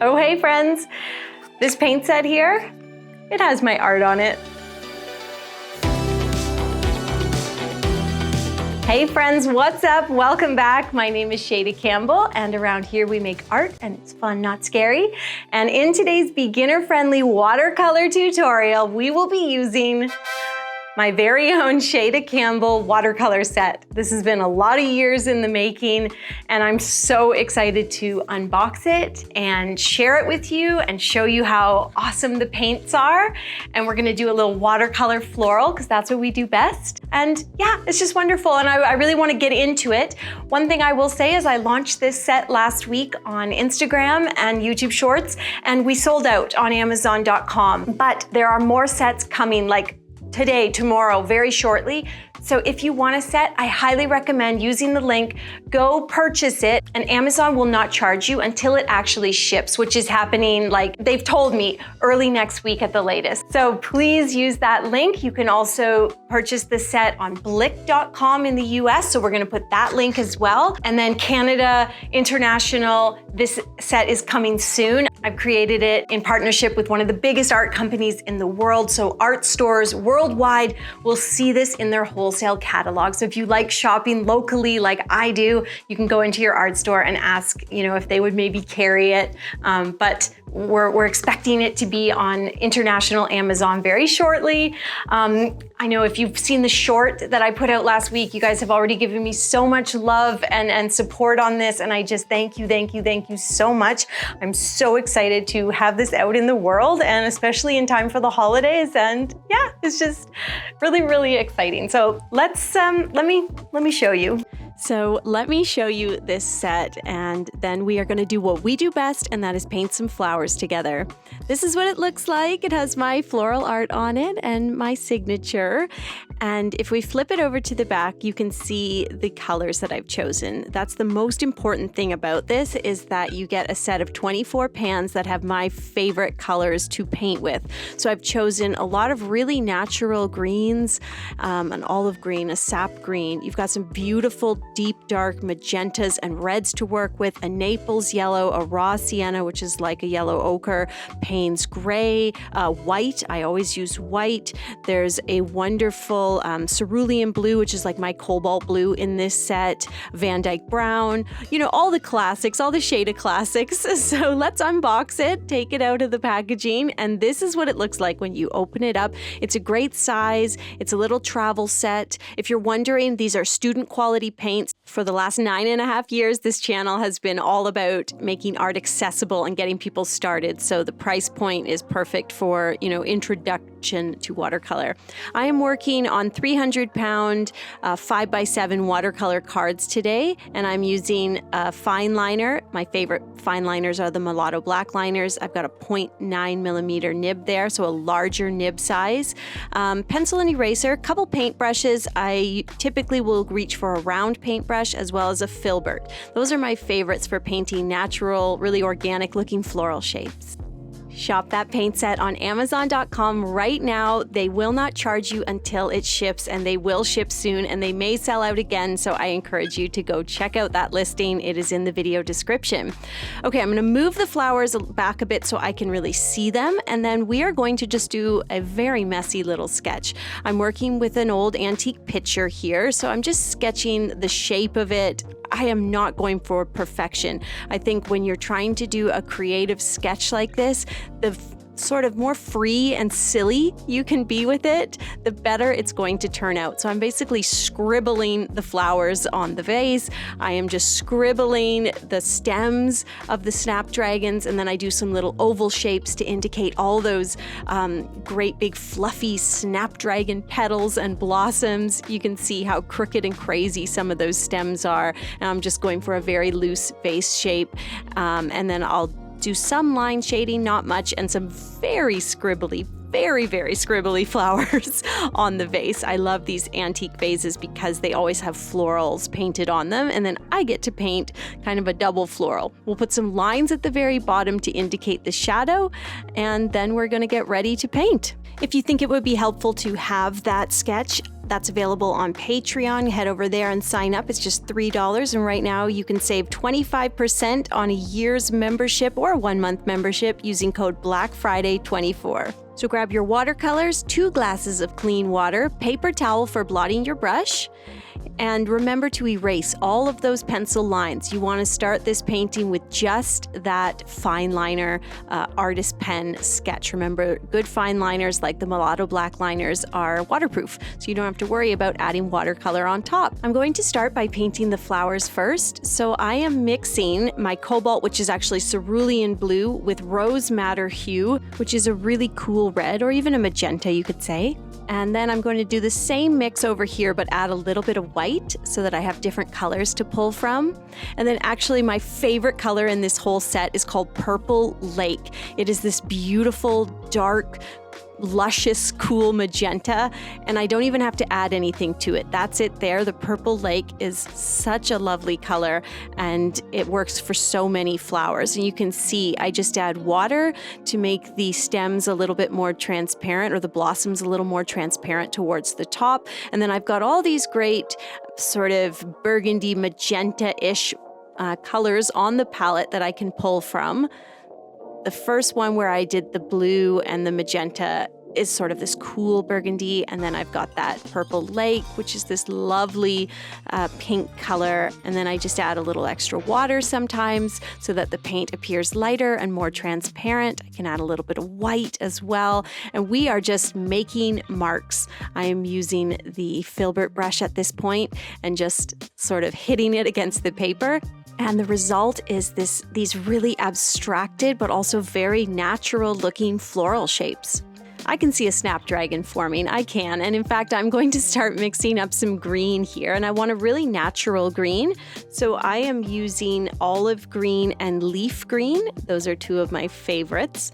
Oh, hey friends. This paint set here, it has my art on it. Hey friends, what's up? Welcome back. My name is Shayda Campbell, and around here we make art and it's fun, not scary. And in today's beginner-friendly watercolor tutorial, we will be using my very own Shayda Campbell watercolor set. This has been a lot of years in the making, and I'm so excited to unbox it and share it with you and show you how awesome the paints are. And we're gonna do a little watercolor floral because that's what we do best. And yeah, it's just wonderful, and I really wanna get into it. One thing I will say is I launched this set last week on Instagram and YouTube Shorts, and we sold out on Amazon.com. But there are more sets coming, like today, tomorrow, very shortly. So if you want a set, I highly recommend using the link. Go purchase it, and Amazon will not charge you until it actually ships, which is happening, like they've told me, early next week at the latest. So please use that link. You can also purchase the set on blick.com in the US, so we're gonna put that link as well. And then Canada, international, this set is coming soon. I've created it in partnership with one of the biggest art companies in the world, so art stores worldwide will see this in their wholesale catalog. So if you like shopping locally like I do, you can go into your art store and ask, if they would maybe carry it. But we're expecting it to be on international Amazon very shortly. I know if you've seen the short that I put out last week, you guys have already given me so much love and support on this, and I just thank you so much. I'm so excited to have this out in the world, and especially in time for the holidays, and yeah, it's just really, really exciting. So let me show you. So let me show you this set, and then we are going to do what we do best, and that is paint some flowers together. This is what it looks like. It has my floral art on it and my signature. And if we flip it over to the back, you can see the colors that I've chosen. That's the most important thing about this, is that you get a set of 24 pans that have my favorite colors to paint with. So I've chosen a lot of really natural greens, an olive green, a sap green. You've got some beautiful deep dark magentas and reds to work with, a Naples yellow, a raw sienna, which is like a yellow ochre, Payne's gray, white. I always use white. There's a wonderful cerulean blue, which is like my cobalt blue in this set, Van Dyke brown, all the classics, all the Shayda classics. So let's unbox it, take it out of the packaging, and this is what it looks like when you open it up. It's a great size. It's a little travel set. If you're wondering, these are student quality paints. For the last 9.5 years, this channel has been all about making art accessible and getting people started. So the price point is perfect for, introduction to watercolor. I am working on 300-pound 5x7 watercolor cards today, and I'm using a fine liner. My favorite fine liners are the Mulatto black liners. I've got a 0.9 millimeter nib there, so a larger nib size. Pencil and eraser, couple paint brushes. I typically will reach for a round paintbrush as well as a filbert. Those are my favorites for painting natural, really organic looking floral shapes. Shop that paint set on Amazon.com right now. They will not charge you until it ships, and they will ship soon, and they may sell out again, so I encourage you to go check out that listing. It is in the video description. Okay, I'm going to move the flowers back a bit so I can really see them, and then we are going to just do a very messy little sketch. I'm working with an old antique picture here, so I'm just sketching the shape of it. I am not going for perfection. I think when you're trying to do a creative sketch like this, the sort of more free and silly you can be with it, the better it's going to turn out. So I'm basically scribbling the flowers on the vase. I am just scribbling the stems of the snapdragons, and then I do some little oval shapes to indicate all those great big fluffy snapdragon petals and blossoms. You can see how crooked and crazy some of those stems are. And I'm just going for a very loose vase shape, and then I'll do some line shading, not much, and some very scribbly, very scribbly flowers on the vase. I love these antique vases because they always have florals painted on them, and then I get to paint kind of a double floral. We'll put some lines at the very bottom to indicate the shadow, and then we're going to get ready to paint. If you think it would be helpful to have that sketch That's available on Patreon. Head over there and sign up. It's just $3. And right now you can save 25% on a year's membership or a 1-month membership using code BLACKFRIDAY24. So grab your watercolors, 2 glasses of clean water, paper towel for blotting your brush, and remember to erase all of those pencil lines. You want to start this painting with just that fine liner artist pen sketch. Remember, good fine liners like the Mulatto black liners are waterproof, so you don't have to worry about adding watercolor on top. I'm going to start by painting the flowers first. So I am mixing my cobalt, which is actually cerulean blue, with rose madder hue, which is a really cool red, or even a magenta, you could say. And then I'm going to do the same mix over here, but add a little bit of white so that I have different colors to pull from. And then actually my favorite color in this whole set is called Purple Lake. It is this beautiful, dark, luscious, cool magenta, and I don't even have to add anything to it. That's it there. The Purple Lake is such a lovely color, and it works for so many flowers. And you can see I just add water to make the stems a little bit more transparent, or the blossoms a little more transparent towards the top. And then I've got all these great sort of burgundy magenta-ish colors on the palette that I can pull from. The first one where I did the blue and the magenta is sort of this cool burgundy, and then I've got that Purple Lake, which is this lovely pink color, and then I just add a little extra water sometimes so that the paint appears lighter and more transparent. I can add a little bit of white as well, and we are just making marks. I am using the filbert brush at this point and just sort of hitting it against the paper. And the result is these really abstracted but also very natural looking floral shapes. I can see a snapdragon forming, I can. And in fact, I'm going to start mixing up some green here, and I want a really natural green. So I am using olive green and leaf green. Those are 2 of my favorites.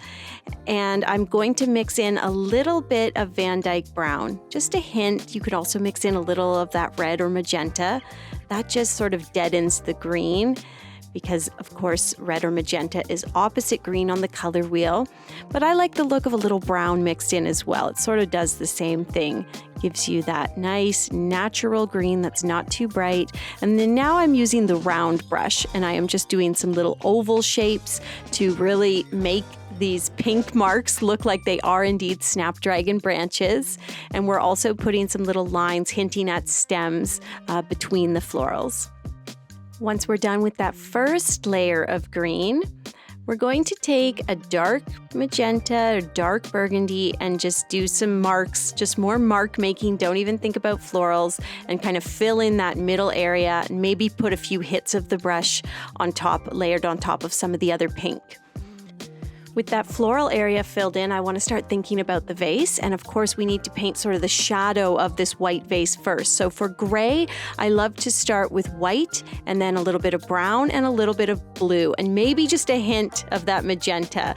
And I'm going to mix in a little bit of Van Dyke brown, just a hint. You could also mix in a little of that red or magenta. That just sort of deadens the green, because of course red or magenta is opposite green on the color wheel. But I like the look of a little brown mixed in as well. It sort of does the same thing. Gives you that nice natural green that's not too bright. And then now I'm using the round brush, and I am just doing some little oval shapes to really make these pink marks look like they are indeed snapdragon branches. And we're also putting some little lines hinting at stems between the florals. Once we're done with that first layer of green, we're going to take a dark magenta or dark burgundy and just do some marks, just more mark making. Don't even think about florals, and kind of fill in that middle area, and maybe put a few hits of the brush on top, layered on top of some of the other pink. With that floral area filled in, I want to start thinking about the vase. And of course, we need to paint sort of the shadow of this white vase first. So for gray, I love to start with white, and then a little bit of brown and a little bit of blue, and maybe just a hint of that magenta.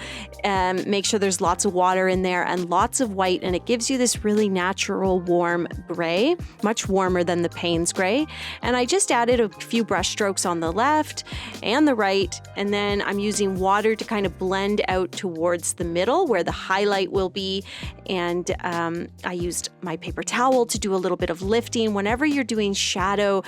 Make sure there's lots of water in there and lots of white, and it gives you this really natural warm gray, much warmer than the Payne's gray. And I just added a few brush strokes on the left and the right, and then I'm using water to kind of blend out towards the middle where the highlight will be. And I used my paper towel to do a little bit of lifting. Whenever you're doing shadow,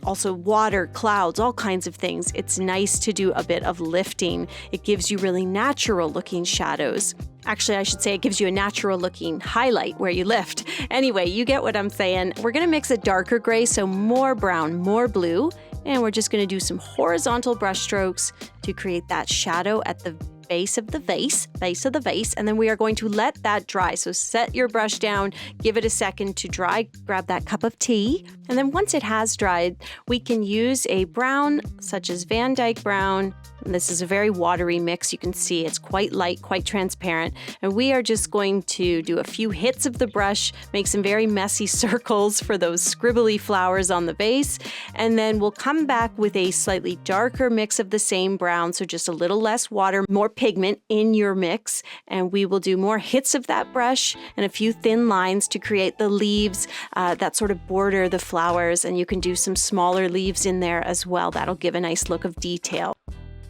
also water, clouds, all kinds of things, it's nice to do a bit of lifting. It gives you really natural looking shadows. Actually, I should say it gives you a natural looking highlight where you lift. Anyway, you get what I'm saying. We're going to mix a darker gray, so more brown, more blue, and we're just going to do some horizontal brush strokes to create that shadow at the base of the vase, and then we are going to let that dry. So set your brush down, give it a second to dry, grab that cup of tea, and then once it has dried, we can use a brown such as Van Dyke brown. And this is a very watery mix. You can see it's quite light, quite transparent. And we are just going to do a few hits of the brush, make some very messy circles for those scribbly flowers on the vase. And then we'll come back with a slightly darker mix of the same brown. So just a little less water, more pigment in your mix. And we will do more hits of that brush and a few thin lines to create the leaves that sort of border the flowers. And you can do some smaller leaves in there as well. That'll give a nice look of detail.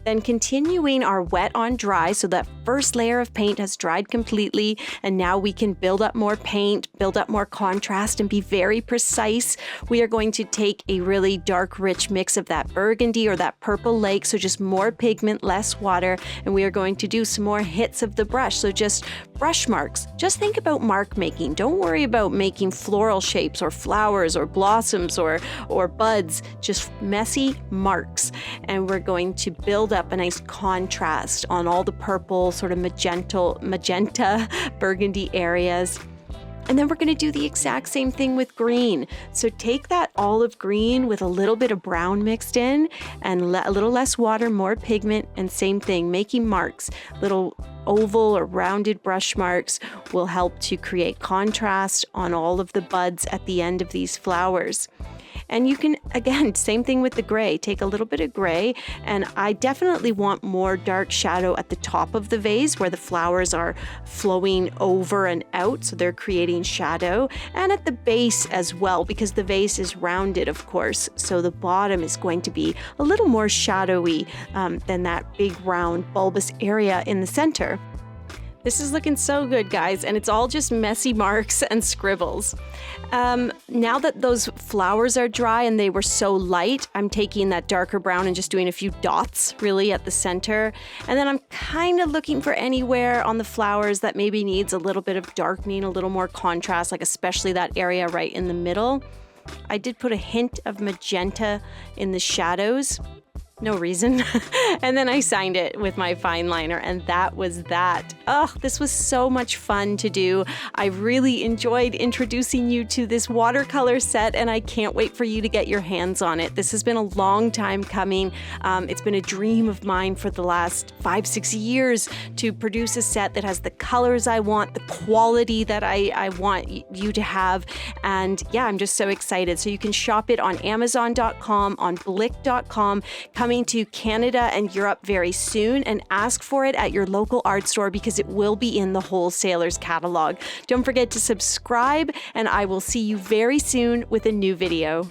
Then continuing our wet on dry, so that first layer of paint has dried completely, and now we can build up more paint, build up more contrast, and be very precise. We are going to take a really dark, rich mix of that burgundy or that purple lake, so just more pigment, less water, and we are going to do some more hits of the brush, so just brush marks. Just think about mark making. Don't worry about making floral shapes or flowers or blossoms or buds, just messy marks. And we're going to build up a nice contrast on all the purple, sort of magenta, burgundy areas. And then we're going to do the exact same thing with green. So take that olive green with a little bit of brown mixed in and a little less water, more pigment, and same thing, making marks. Little oval or rounded brush marks will help to create contrast on all of the buds at the end of these flowers. And you can, again, same thing with the gray. Take a little bit of gray, and I definitely want more dark shadow at the top of the vase where the flowers are flowing over and out, so they're creating shadow, and at the base as well, because the vase is rounded, of course, so the bottom is going to be a little more shadowy than that big round bulbous area in the center. This is looking so good, guys, and it's all just messy marks and scribbles. Now that those flowers are dry and they were so light, I'm taking that darker brown and just doing a few dots really at the center. And then I'm kind of looking for anywhere on the flowers that maybe needs a little bit of darkening, a little more contrast, like especially that area right in the middle. I did put a hint of magenta in the shadows. No reason. And then I signed it with my fine liner, and that was that. Oh, this was so much fun to do. I really enjoyed introducing you to this watercolor set, and I can't wait for you to get your hands on it. This has been a long time coming. It's been a dream of mine for the last 5-6 years to produce a set that has the colors I want, the quality that I want you to have. And yeah, I'm just so excited. So you can shop it on Amazon.com, on Blick.com, coming to Canada and Europe very soon, and ask for it at your local art store because it will be in the wholesaler's catalog. Don't forget to subscribe, and I will see you very soon with a new video.